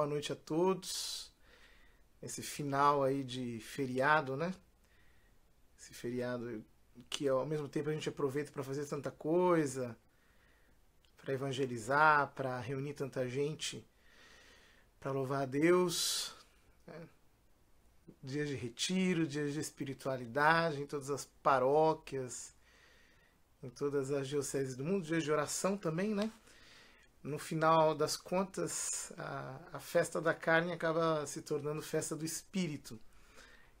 Boa noite a todos. Esse final aí de feriado, né? Esse feriado que ao mesmo tempo a gente aproveita para fazer tanta coisa, para evangelizar, para reunir tanta gente, para louvar a Deus, né? Dias de retiro, dias de espiritualidade em todas as paróquias, em todas as dioceses do mundo, dias de oração também, né? No final das contas, a festa da carne acaba se tornando festa do espírito.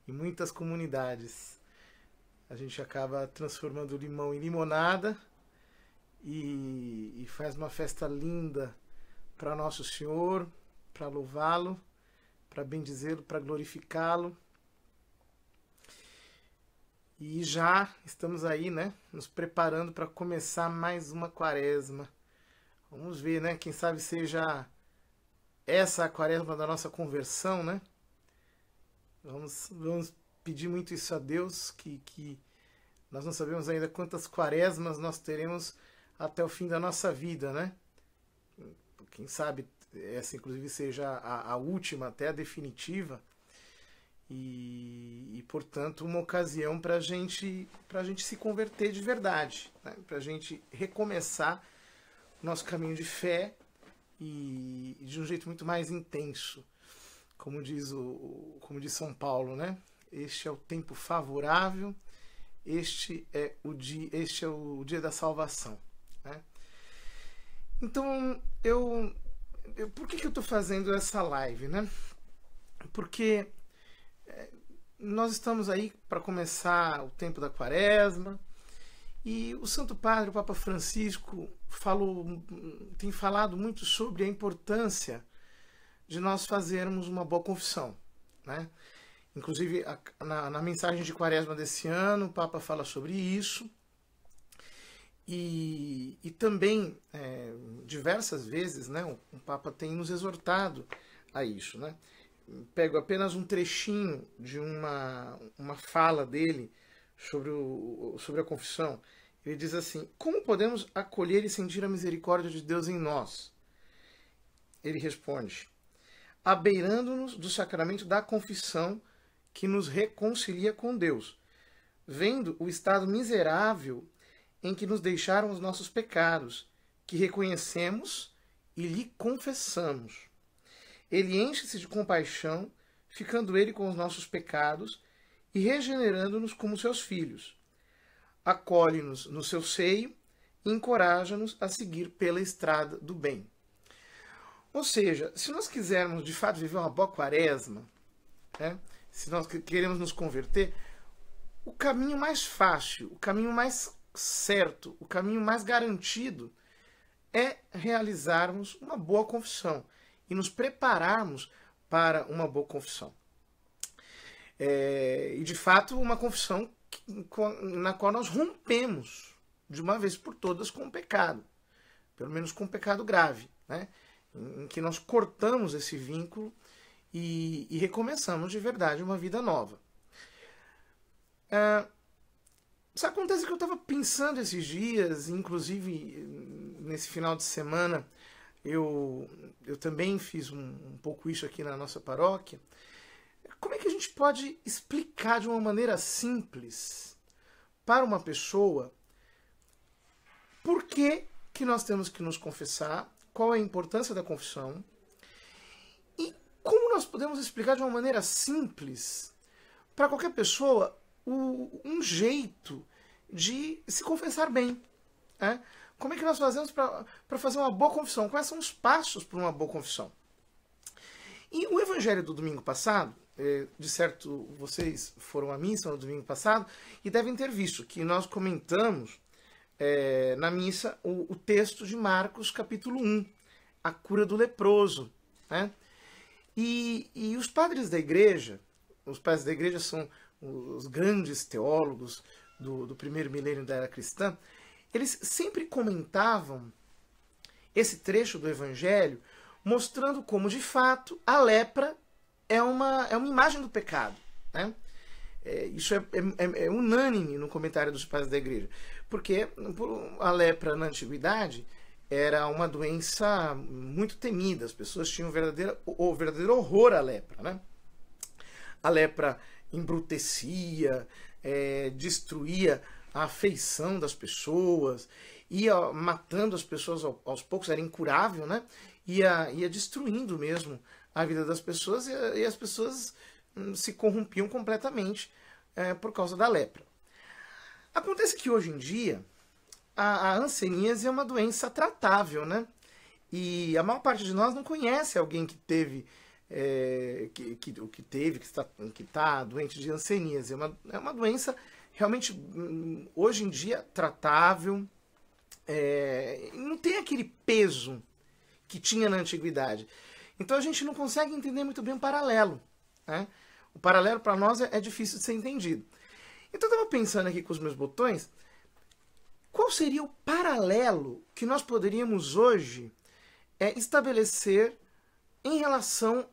Em muitas comunidades, a gente acaba transformando o limão em limonada e faz uma festa linda para Nosso Senhor, para louvá-lo, para bendizê-lo, para glorificá-lo. E já estamos aí, né, nos preparando para começar mais uma quaresma. Vamos ver, né? Quem sabe seja essa a quaresma da nossa conversão, né? Vamos pedir muito isso a Deus, que nós não sabemos ainda quantas quaresmas nós teremos até o fim da nossa vida, né? Quem sabe essa, inclusive, seja a última, até a definitiva. E portanto, uma ocasião para a gente se converter de verdade, né? Para a gente recomeçar nosso caminho de fé e de um jeito muito mais intenso, como diz São Paulo, né? Este é o tempo favorável, este é o dia da salvação, né? Então, por que eu estou fazendo essa live, né? Porque nós estamos aí para começar o tempo da quaresma. E o Santo Padre, o Papa Francisco, tem falado muito sobre a importância de nós fazermos uma boa confissão, né? Inclusive, na mensagem de Quaresma desse ano, o Papa fala sobre isso. E também, diversas vezes, né, o Papa tem nos exortado a isso, né? Pego apenas um trechinho de uma fala dele sobre a confissão. Ele diz assim: como podemos acolher e sentir a misericórdia de Deus em nós? Ele responde: abeirando-nos do sacramento da confissão que nos reconcilia com Deus, vendo o estado miserável em que nos deixaram os nossos pecados, que reconhecemos e lhe confessamos. Ele enche-se de compaixão, ficando ele com os nossos pecados e regenerando-nos como seus filhos. Acolhe-nos no seu seio e encoraja-nos a seguir pela estrada do bem. Ou seja, se nós quisermos de fato viver uma boa quaresma, né, se nós queremos nos converter, o caminho mais fácil, o caminho mais certo, o caminho mais garantido é realizarmos uma boa confissão e nos prepararmos para uma boa confissão. E de fato uma confissão na qual nós rompemos de uma vez por todas com o pecado, pelo menos com o pecado grave, né? Em que nós cortamos esse vínculo e recomeçamos de verdade uma vida nova. Isso acontece que eu estava pensando esses dias, inclusive nesse final de semana eu também fiz um pouco isso aqui na nossa paróquia. Como é que a gente pode explicar de uma maneira simples para uma pessoa por que nós temos que nos confessar, qual é a importância da confissão e como nós podemos explicar de uma maneira simples para qualquer pessoa um jeito de se confessar bem, né? Como é que nós fazemos para fazer uma boa confissão? Quais são os passos para uma boa confissão? E o evangelho do domingo passado, de certo vocês foram à missa no domingo passado e devem ter visto que nós comentamos na missa o texto de Marcos capítulo 1, a cura do leproso, né? E os padres da igreja são os grandes teólogos do primeiro milênio da era cristã. Eles sempre comentavam esse trecho do evangelho mostrando como, de fato, a lepra é uma imagem do pecado, né? Isso é unânime no comentário dos pais da igreja, porque a lepra na antiguidade era uma doença muito temida. As pessoas tinham o verdadeiro horror à lepra, né? A lepra embrutecia, destruía a afeição das pessoas, ia matando as pessoas aos poucos, era incurável, né? Ia destruindo mesmo a vida das pessoas e as pessoas se corrompiam completamente por causa da lepra. Acontece que hoje em dia a hanseníase é uma doença tratável, né? E a maior parte de nós não conhece alguém que teve, que está doente de hanseníase. É uma doença realmente, hoje em dia, tratável. Não tem aquele peso que tinha na antiguidade. Então a gente não consegue entender muito bem o paralelo, né? O paralelo para nós é difícil de ser entendido. Então eu estava pensando aqui com os meus botões, qual seria o paralelo que nós poderíamos hoje estabelecer em relação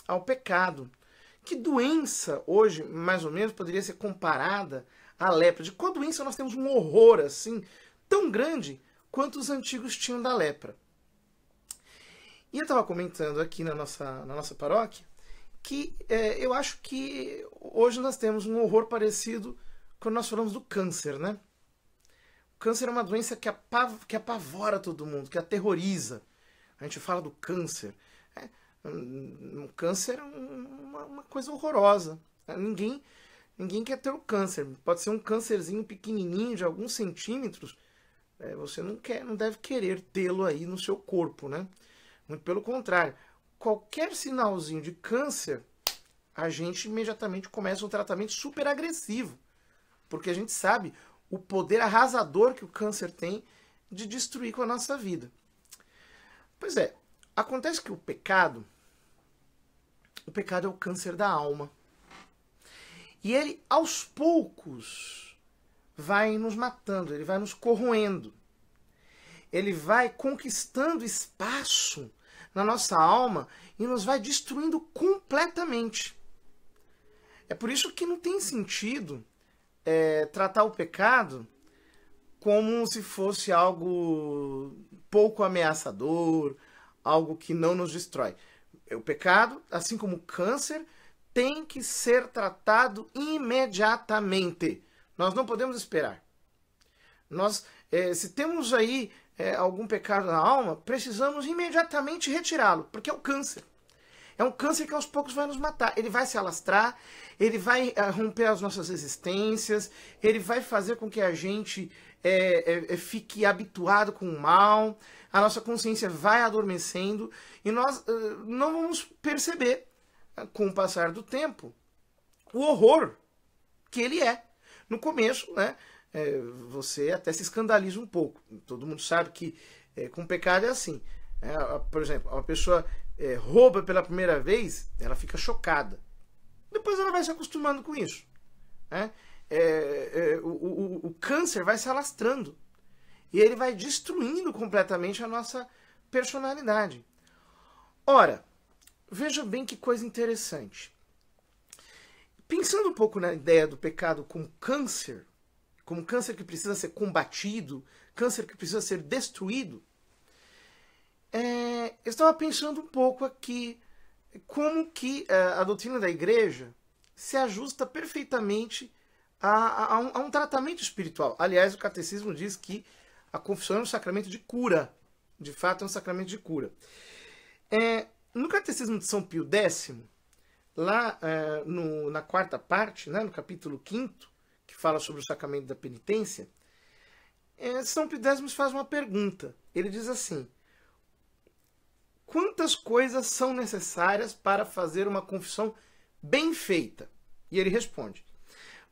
ao pecado? Que doença hoje, mais ou menos, poderia ser comparada à lepra? De qual doença nós temos um horror assim, tão grande quanto os antigos tinham da lepra? E eu estava comentando aqui na nossa paróquia que eu acho que hoje nós temos um horror parecido quando nós falamos do câncer, né? O câncer é uma doença que apavora todo mundo, que aterroriza. A gente fala do câncer. O câncer é uma coisa horrorosa. Ninguém quer ter o câncer. Pode ser um câncerzinho pequenininho de alguns centímetros. Você não deve querer tê-lo aí no seu corpo, né? Muito pelo contrário. Qualquer sinalzinho de câncer, a gente imediatamente começa um tratamento super agressivo. Porque a gente sabe o poder arrasador que o câncer tem de destruir com a nossa vida. Pois é, acontece que o pecado é o câncer da alma. E ele, aos poucos, vai nos matando, ele vai nos corroendo. Ele vai conquistando espaço na nossa alma e nos vai destruindo completamente. É por isso que não tem sentido tratar o pecado como se fosse algo pouco ameaçador, algo que não nos destrói. O pecado, assim como o câncer, tem que ser tratado imediatamente. Nós não podemos esperar. Se temos aí algum pecado na alma, precisamos imediatamente retirá-lo, porque é o câncer. É um câncer que aos poucos vai nos matar. Ele vai se alastrar, ele vai romper as nossas resistências, ele vai fazer com que a gente fique habituado com o mal, a nossa consciência vai adormecendo e nós não vamos perceber, com o passar do tempo, o horror que ele é. No começo, né, você até se escandaliza um pouco. Todo mundo sabe que com o pecado é assim. Por exemplo, uma pessoa rouba pela primeira vez, ela fica chocada. Depois ela vai se acostumando com isso. Né? O câncer vai se alastrando. E ele vai destruindo completamente a nossa personalidade. Ora, veja bem que coisa interessante. Pensando um pouco na ideia do pecado como câncer que precisa ser combatido, câncer que precisa ser destruído, eu estava pensando um pouco aqui como que a doutrina da igreja se ajusta perfeitamente a um tratamento espiritual. Aliás, o catecismo diz que a confissão é um sacramento de cura. De fato, é um sacramento de cura. No catecismo de São Pio X, lá na quarta parte, né, no capítulo 5º, que fala sobre o sacramento da penitência, São Pio X nos faz uma pergunta. Ele diz assim: quantas coisas são necessárias para fazer uma confissão bem feita? E ele responde: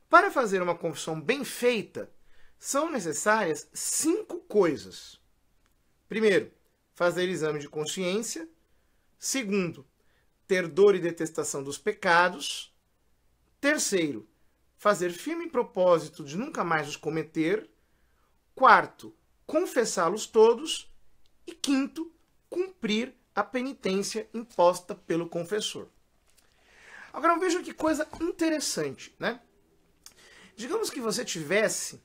para fazer uma confissão bem feita, são necessárias 5 coisas. Primeiro, fazer exame de consciência. Segundo, ter dor e detestação dos pecados. Terceiro, fazer firme propósito de nunca mais os cometer. Quarto, confessá-los todos. E quinto, cumprir a penitência imposta pelo confessor. Agora veja que coisa interessante, né? Digamos que você tivesse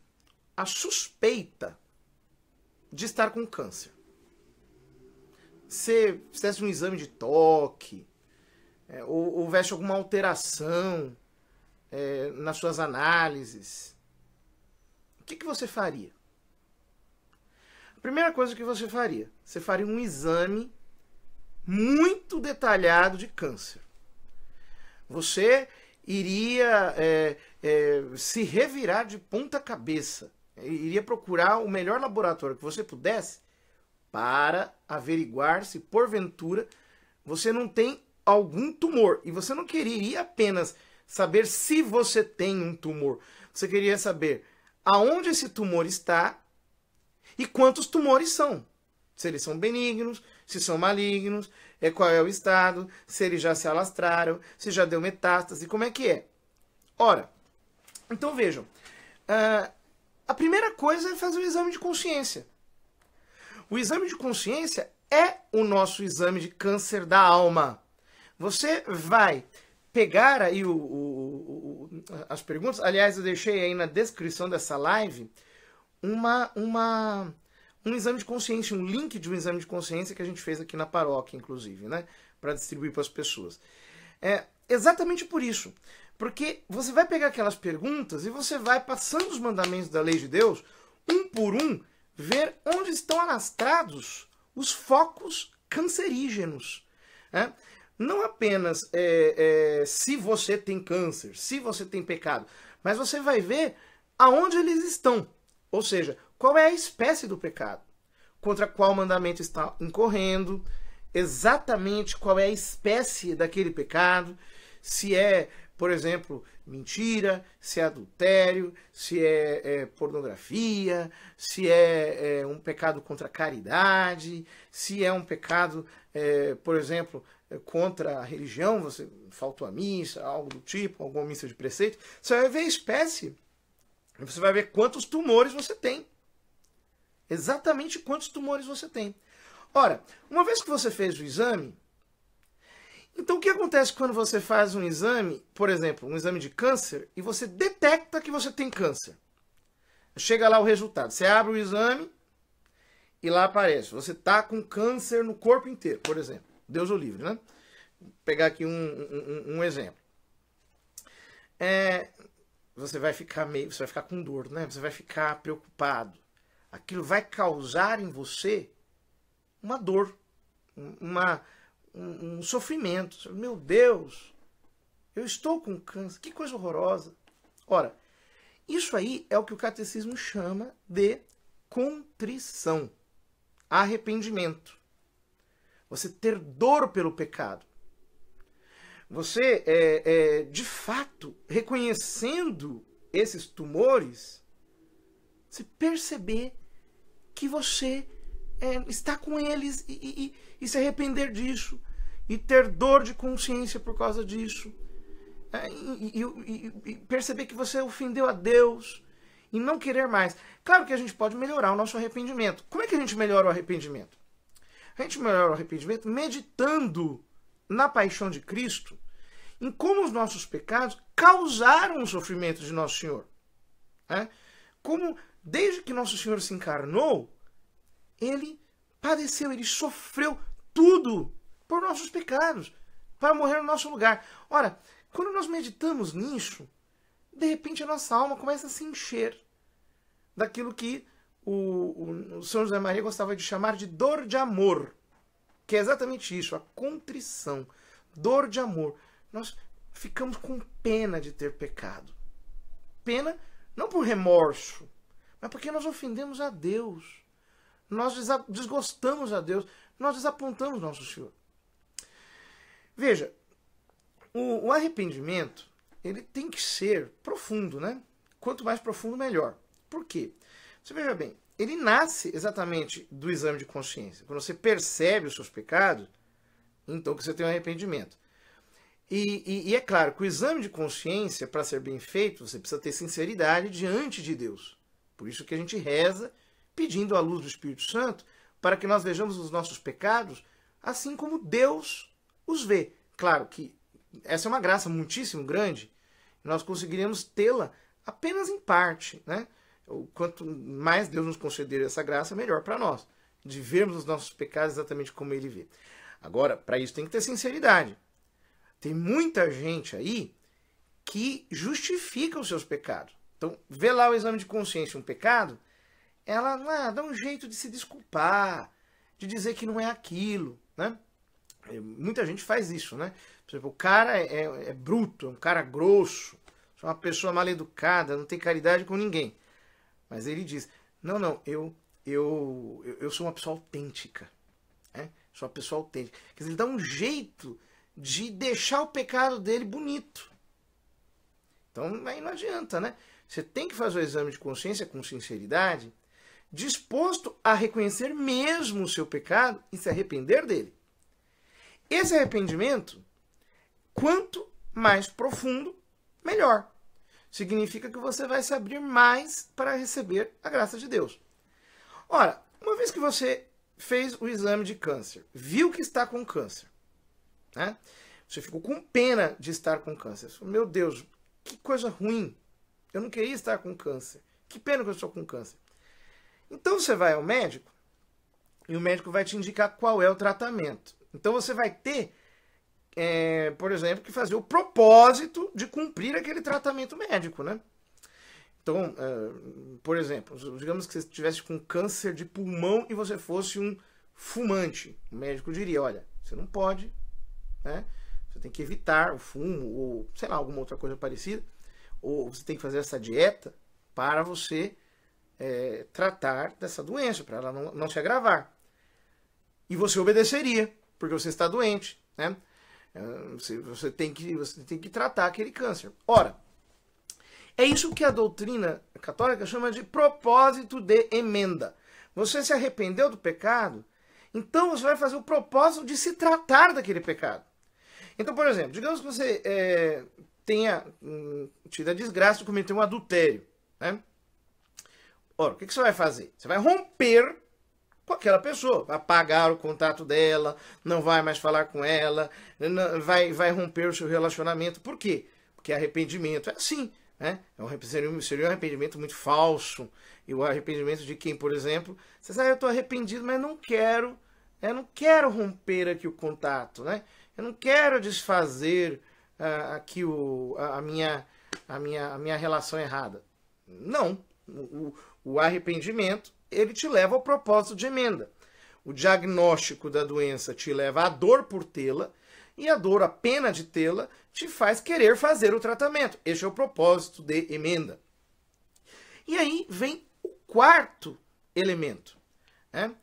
a suspeita de estar com câncer. Você fizesse um exame de toque, ou houvesse alguma alteração nas suas análises, o que você faria? A primeira coisa que você faria um exame muito detalhado de câncer. Você iria se revirar de ponta cabeça, iria procurar o melhor laboratório que você pudesse para averiguar se, porventura, você não tem algum tumor. E você não queria apenas saber se você tem um tumor. Você queria saber aonde esse tumor está e quantos tumores são. Se eles são benignos, se são malignos, qual é o estado, se eles já se alastraram, se já deu metástase, como é que é. Ora, então vejam, a primeira coisa é fazer o exame de consciência. O exame de consciência é o nosso exame de câncer da alma. Você vai pegar aí as perguntas. Aliás, eu deixei aí na descrição dessa live um exame de consciência, um link de um exame de consciência que a gente fez aqui na paróquia, inclusive, né? Para distribuir para as pessoas. Exatamente por isso. Porque você vai pegar aquelas perguntas e você vai passando os mandamentos da lei de Deus, um por um, ver onde estão alastrados os focos cancerígenos. Não apenas se você tem câncer, se você tem pecado, mas você vai ver aonde eles estão. Ou seja, qual é a espécie do pecado, contra qual mandamento está incorrendo, exatamente qual é a espécie daquele pecado, se é, por exemplo, mentira, se é adultério, se é pornografia, se é um pecado contra a caridade, se é um pecado, por exemplo, contra a religião, você faltou a missa, algo do tipo, alguma missa de preceito. Você vai ver a espécie, você vai ver quantos tumores você tem. Exatamente quantos tumores você tem. Ora, uma vez que você fez o exame, então o que acontece quando você faz um exame, por exemplo, um exame de câncer, e você detecta que você tem câncer? Chega lá o resultado. Você abre o exame e lá aparece. Você está com câncer no corpo inteiro, por exemplo. Deus o livre, né? Vou pegar aqui um exemplo. Você vai ficar com dor, né? Você vai ficar preocupado. Aquilo vai causar em você uma dor, um sofrimento. Meu Deus, eu estou com câncer, que coisa horrorosa. Ora, isso aí é o que o catecismo chama de contrição, arrependimento. Você ter dor pelo pecado. Você, de fato, reconhecendo esses tumores, se perceber que você está com eles e se arrepender disso, e ter dor de consciência por causa disso, e perceber que você ofendeu a Deus e não querer mais. Claro que a gente pode melhorar o nosso arrependimento. Como é que a gente melhora o arrependimento? A gente melhora o arrependimento meditando na paixão de Cristo, em como os nossos pecados causaram o sofrimento de Nosso Senhor. Como, desde que Nosso Senhor se encarnou, Ele padeceu, Ele sofreu tudo por nossos pecados, para morrer no nosso lugar. Ora, quando nós meditamos nisso, de repente a nossa alma começa a se encher daquilo que o São José Maria gostava de chamar de dor de amor, que é exatamente isso, a contrição, dor de amor. Nós ficamos com pena de ter pecado. Pena não por remorso, mas porque nós ofendemos a Deus. Nós desgostamos a Deus, nós desapontamos nosso Senhor. Veja, o arrependimento, ele tem que ser profundo, né? Quanto mais profundo, melhor. Por quê? Você veja bem, ele nasce exatamente do exame de consciência. Quando você percebe os seus pecados, então que você tem um arrependimento. E é claro que o exame de consciência, para ser bem feito, você precisa ter sinceridade diante de Deus. Por isso que a gente reza, pedindo a luz do Espírito Santo, para que nós vejamos os nossos pecados assim como Deus os vê. Claro que essa é uma graça muitíssimo grande, nós conseguiremos tê-la apenas em parte, né? quanto mais Deus nos conceder essa graça, melhor para nós, de vermos os nossos pecados exatamente como Ele vê. Agora, para isso tem que ter sinceridade. Tem muita gente aí que justifica os seus pecados. Então, vê lá o exame de consciência, um pecado, ela dá um jeito de se desculpar, de dizer que não é aquilo, né? Muita gente faz isso, né? Por exemplo, o cara é bruto, é um cara grosso, é uma pessoa mal educada, não tem caridade com ninguém. Mas ele diz, não, eu sou uma pessoa autêntica, né? Sou uma pessoa autêntica. Quer dizer, ele dá um jeito de deixar o pecado dele bonito. Então, aí não adianta, né? Você tem que fazer o exame de consciência com sinceridade, disposto a reconhecer mesmo o seu pecado e se arrepender dele. Esse arrependimento, quanto mais profundo, melhor. Significa que você vai se abrir mais para receber a graça de Deus. Ora, uma vez que você fez o exame de câncer, viu que está com câncer, né? Você ficou com pena de estar com câncer. Você falou, meu Deus, que coisa ruim. Eu não queria estar com câncer. Que pena que eu estou com câncer. Então você vai ao médico e o médico vai te indicar qual é o tratamento. Então você vai ter, por exemplo, que fazer o propósito de cumprir aquele tratamento médico, né? Então, por exemplo, digamos que você estivesse com câncer de pulmão e você fosse um fumante. O médico diria, olha, você não pode, né? Você tem que evitar o fumo ou, sei lá, alguma outra coisa parecida. Ou você tem que fazer essa dieta para você tratar dessa doença, para ela não se agravar. E você obedeceria, porque você está doente, né? Você tem que tratar aquele câncer. Ora, é isso que a doutrina católica chama de propósito de emenda. Você se arrependeu do pecado, então você vai fazer o propósito de se tratar daquele pecado. Então, por exemplo, digamos que você tenha tido a desgraça de cometer um adultério, né? Ora, o que você vai fazer? Você vai romper com aquela pessoa, vai apagar o contato dela, não vai mais falar com ela, vai romper o seu relacionamento. Por quê? Porque arrependimento é assim, né? Seria um arrependimento muito falso. E o arrependimento de quem, por exemplo, você sabe, eu estou arrependido, mas não quero romper aqui o contato, né? Eu não quero desfazer aqui a minha relação errada. Não. O arrependimento, ele te leva ao propósito de emenda. O diagnóstico da doença te leva à dor por tê-la, e a dor, a pena de tê-la, te faz querer fazer o tratamento. Este é o propósito de emenda. E aí vem o quarto elemento, né?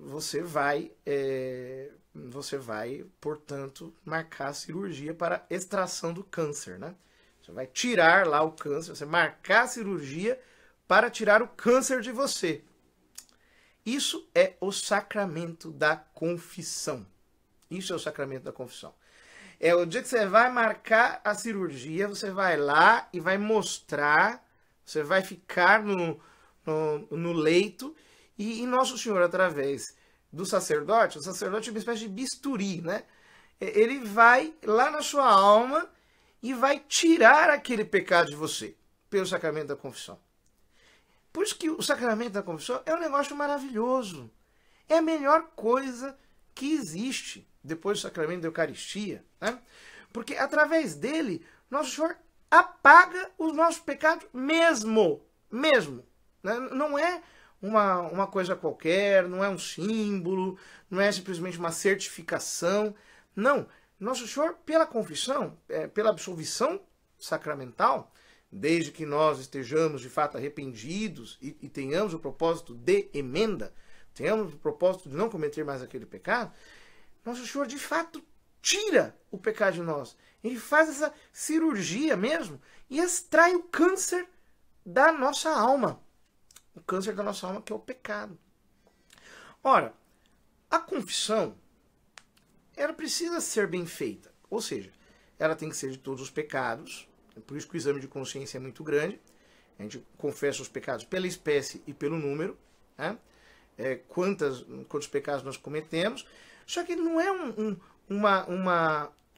Você vai, portanto, marcar a cirurgia para extração do câncer, né? Você vai tirar lá o câncer, você marcar a cirurgia para tirar o câncer de você. Isso é o sacramento da confissão. Isso é o sacramento da confissão. É o dia que você vai marcar a cirurgia, você vai lá e vai mostrar, você vai ficar no leito e Nosso Senhor, através do sacerdote, o sacerdote é uma espécie de bisturi, né? Ele vai lá na sua alma e vai tirar aquele pecado de você, pelo sacramento da confissão. Por isso que o sacramento da confissão é um negócio maravilhoso. É a melhor coisa que existe depois do sacramento da Eucaristia, né? Porque através dele, Nosso Senhor apaga os nossos pecados mesmo. Né? Não é uma coisa qualquer, não é um símbolo, não é simplesmente uma certificação. Não. Nosso Senhor, pela confissão, pela absolvição sacramental, desde que nós estejamos de fato arrependidos e tenhamos o propósito de emenda, tenhamos o propósito de não cometer mais aquele pecado, Nosso Senhor de fato tira o pecado de nós. Ele faz essa cirurgia mesmo e extrai o câncer da nossa alma. O câncer da nossa alma, que é o pecado. Ora, a confissão, ela precisa ser bem feita. Ou seja, ela tem que ser de todos os pecados. Por isso que o exame de consciência é muito grande. A gente confessa os pecados pela espécie e pelo número, né? Quantos pecados nós cometemos. Só que não é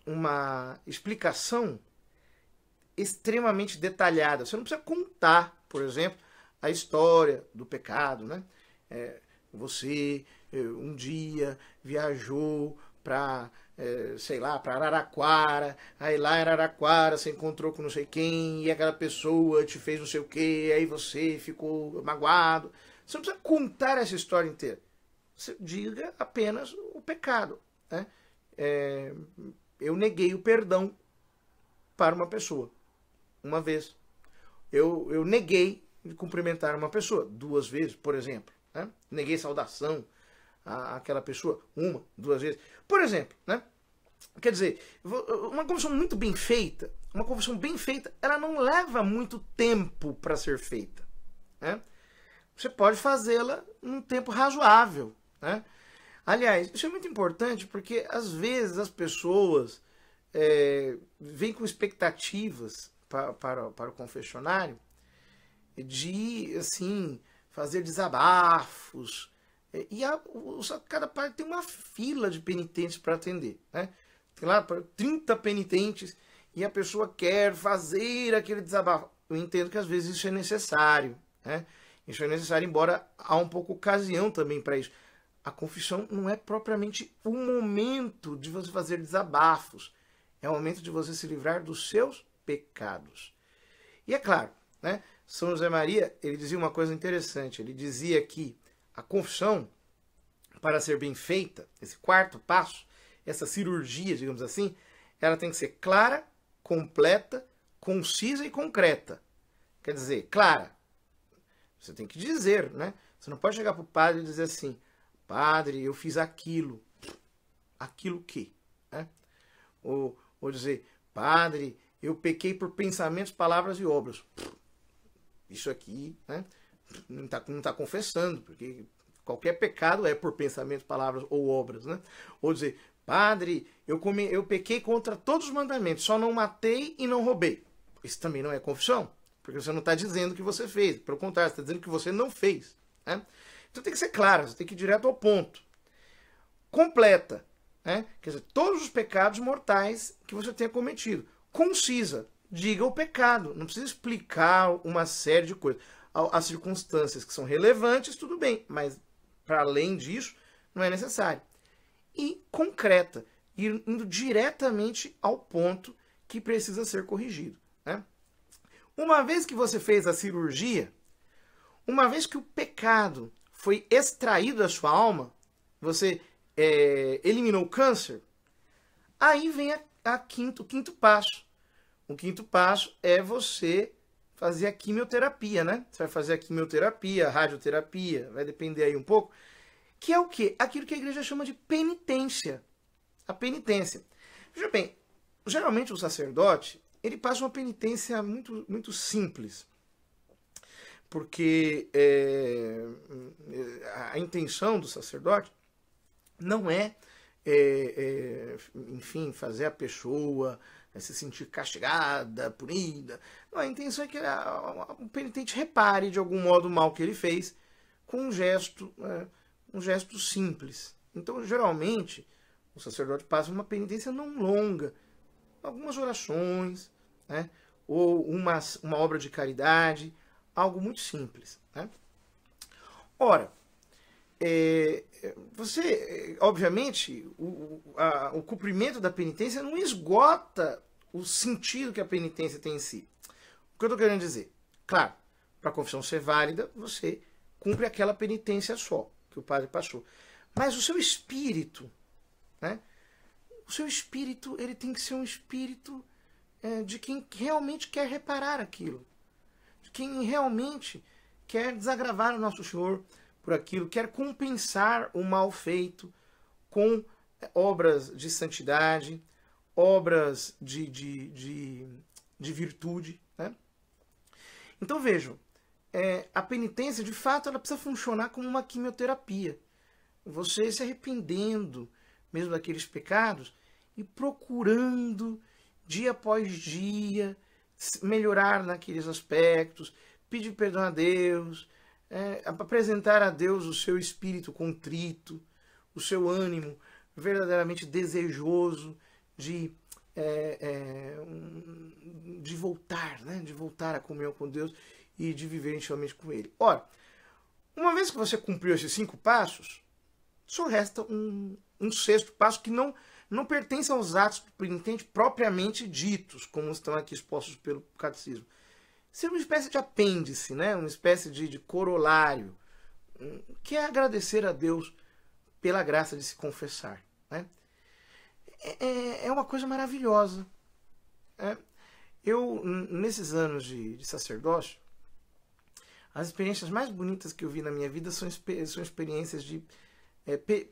uma explicação extremamente detalhada. Você não precisa contar, por exemplo, a história do pecado, né? Você um dia viajou para, sei lá, para Araraquara, aí lá em Araraquara você encontrou com não sei quem, e aquela pessoa te fez não sei o que, aí você ficou magoado. Você não precisa contar essa história inteira. Você diga apenas o pecado, né? Eu neguei o perdão para uma pessoa, uma vez. Eu neguei de cumprimentar uma pessoa 2 vezes, por exemplo. Né? Neguei saudação àquela pessoa 1, 2 vezes. Por exemplo, né? Quer dizer, uma confissão muito bem feita, ela não leva muito tempo para ser feita. Né? Você pode fazê-la num tempo razoável. Né? Aliás, isso é muito importante porque às vezes as pessoas vêm com expectativas para o confessionário de, assim, fazer desabafos. E cada parte tem uma fila de penitentes para atender. Né? Tem lá 30 penitentes e a pessoa quer fazer aquele desabafo. Eu entendo que às vezes isso é necessário. Né? Isso é necessário, embora há um pouco ocasião também para isso. A confissão não é propriamente o momento de você fazer desabafos. É o momento de você se livrar dos seus pecados. E é claro, né? São José Maria, ele dizia uma coisa interessante. Ele dizia que a confissão, para ser bem feita, esse 4º passo, essa cirurgia, digamos assim, ela tem que ser clara, completa, concisa e concreta. Quer dizer, clara. Você tem que dizer, né? Você não pode chegar para o padre e dizer assim: padre, eu fiz aquilo. Aquilo o quê? Né? Ou dizer: padre, eu pequei por pensamentos, palavras e obras. Isso aqui, né? Não está confessando, porque qualquer pecado é por pensamentos, palavras ou obras. Né? Ou dizer: padre, eu pequei contra todos os mandamentos, só não matei e não roubei. Isso também não é confissão, porque você não está dizendo que você fez. Pelo contrário, você está dizendo que você não fez. Né? Então tem que ser claro, você tem que ir direto ao ponto. Completa. Né? Quer dizer, todos os pecados mortais que você tenha cometido. Concisa. Diga o pecado. Não precisa explicar uma série de coisas. As circunstâncias que são relevantes, tudo bem. Mas, para além disso, não é necessário. E concreta. Indo diretamente ao ponto que precisa ser corrigido. Né? Uma vez que você fez a cirurgia, uma vez que o pecado foi extraído da sua alma, você eliminou o câncer, aí vem o quinto passo. O 5º passo é você fazer a quimioterapia, né? Você vai fazer a quimioterapia, a radioterapia, vai depender aí um pouco. Que é o quê? Aquilo que a igreja chama de penitência. A penitência. Veja bem, geralmente o sacerdote, ele passa uma penitência muito, muito simples. Porque a intenção do sacerdote não enfim, fazer a pessoa se sentir castigada, punida. Não, a intenção é que o penitente repare de algum modo o mal que ele fez com um gesto simples. Então, geralmente, o sacerdote passa uma penitência não longa, algumas orações, né? Ou uma obra de caridade, algo muito simples. Né? Ora, você, obviamente, o cumprimento da penitência não esgota o sentido que a penitência tem em si. O que eu estou querendo dizer? Claro, para a confissão ser válida, você cumpre aquela penitência só que o padre passou. Mas o seu espírito, né? O seu espírito, ele tem que ser um espírito de quem realmente quer reparar aquilo. De quem realmente quer desagravar o nosso Senhor por aquilo, quer compensar o mal feito com obras de santidade, obras de virtude. Né? Então vejam, a penitência, de fato, ela precisa funcionar como uma quimioterapia. Você se arrependendo mesmo daqueles pecados e procurando, dia após dia, melhorar naqueles aspectos, pedir perdão a Deus, apresentar a Deus o seu espírito contrito, o seu ânimo verdadeiramente desejoso de de voltar, né? De voltar à comunhão com Deus e de viver intimamente com Ele. Ora, uma vez que você cumpriu esses 5 passos, só resta um 6º passo que não pertence aos atos do penitente propriamente ditos, como estão aqui expostos pelo catecismo. Ser uma espécie de apêndice, né? Uma espécie de corolário, que é agradecer a Deus pela graça de se confessar. Né? É uma coisa maravilhosa. Eu, nesses anos de sacerdócio, as experiências mais bonitas que eu vi na minha vida são experiências de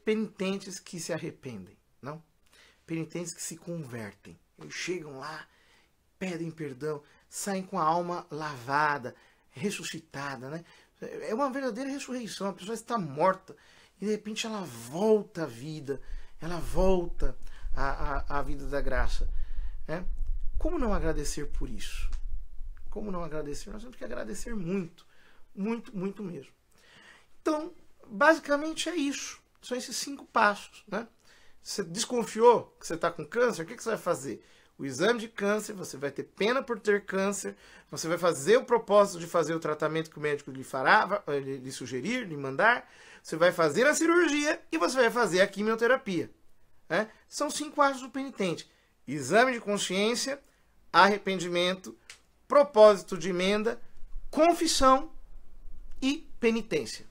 penitentes que se arrependem, não? Penitentes que se convertem. Eles chegam lá, pedem perdão, saem com a alma lavada, ressuscitada, né? É uma verdadeira ressurreição. A pessoa está morta e de repente ela volta à vida, ela volta à vida da graça. Né? Como não agradecer por isso? Como não agradecer? Nós temos que agradecer muito, muito, muito mesmo. Então, basicamente é isso. São esses 5 passos. Né? Você desconfiou que você está com câncer? O que você vai fazer? O exame de câncer, você vai ter pena por ter câncer, você vai fazer o propósito de fazer o tratamento que o médico lhe fará, lhe sugerir, lhe mandar, você vai fazer a cirurgia e você vai fazer a quimioterapia. Né? São 5 atos do penitente. Exame de consciência, arrependimento, propósito de emenda, confissão e penitência.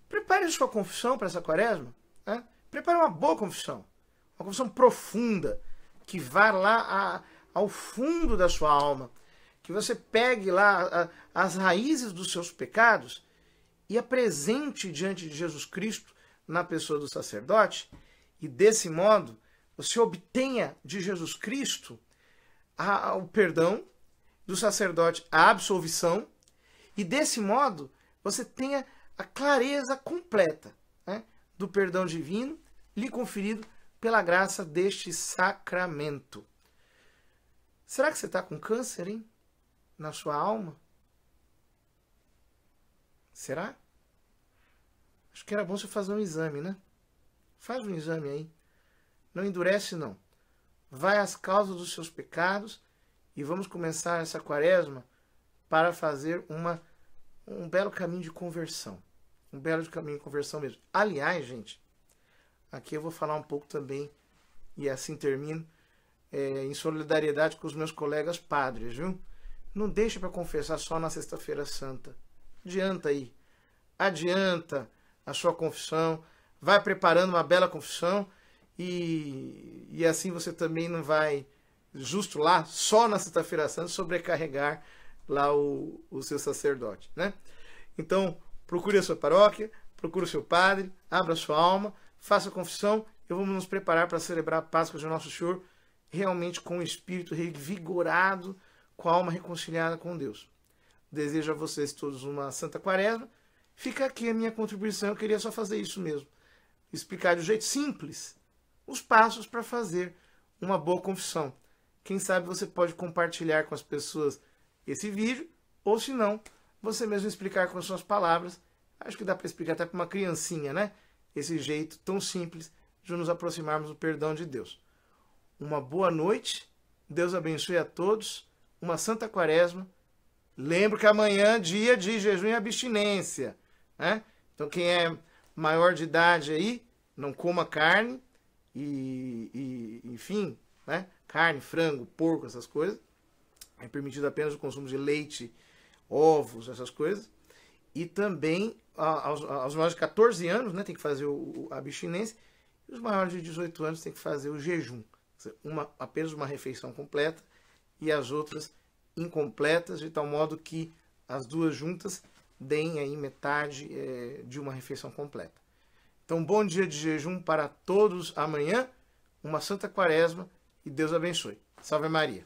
Prepare a sua confissão para essa quaresma. Né? Prepare uma boa confissão. Uma confissão profunda, que vá lá ao fundo da sua alma. Que você pegue lá as raízes dos seus pecados e apresente diante de Jesus Cristo na pessoa do sacerdote. E desse modo, você obtenha de Jesus Cristo o perdão, do sacerdote a absolvição. E desse modo, você tenha a clareza completa, né, do perdão divino lhe conferido pela graça deste sacramento. Será que você está com câncer, hein? Na sua alma? Será? Acho que era bom você fazer um exame, né? Faz um exame aí. Não endurece, não. Vai às causas dos seus pecados e vamos começar essa quaresma para fazer um belo caminho de conversão. Um belo caminho de conversão mesmo. Aliás, gente, aqui eu vou falar um pouco também, e assim termino, em solidariedade com os meus colegas padres, viu? Não deixe para confessar só na Sexta-feira Santa. Adianta aí. Adianta a sua confissão. Vai preparando uma bela confissão e assim você também não vai, justo lá, só na Sexta-feira Santa, sobrecarregar lá o seu sacerdote, né? Então, procure a sua paróquia, procure o seu padre, abra a sua alma, faça a confissão e vamos nos preparar para celebrar a Páscoa de Nosso Senhor realmente com o espírito revigorado, com a alma reconciliada com Deus. Desejo a vocês todos uma Santa Quaresma. Fica aqui a minha contribuição, eu queria só fazer isso mesmo. Explicar de um jeito simples os passos para fazer uma boa confissão. Quem sabe você pode compartilhar com as pessoas esse vídeo, ou se não, você mesmo explicar com as suas palavras. Acho que dá para explicar até para uma criancinha, né? Esse jeito tão simples de nos aproximarmos do perdão de Deus. Uma boa noite, Deus abençoe a todos, uma Santa Quaresma. Lembro que amanhã é dia de jejum e abstinência, né? Então quem é maior de idade aí, não coma carne enfim, né? Carne, frango, porco, essas coisas. É permitido apenas o consumo de leite, ovos, essas coisas. E também aos maiores de 14 anos, né, tem que fazer a abstinência. E os maiores de 18 anos tem que fazer o jejum. Apenas uma refeição completa e as outras incompletas, de tal modo que as duas juntas deem aí metade de uma refeição completa. Então, bom dia de jejum para todos amanhã, uma Santa Quaresma e Deus abençoe. Salve Maria!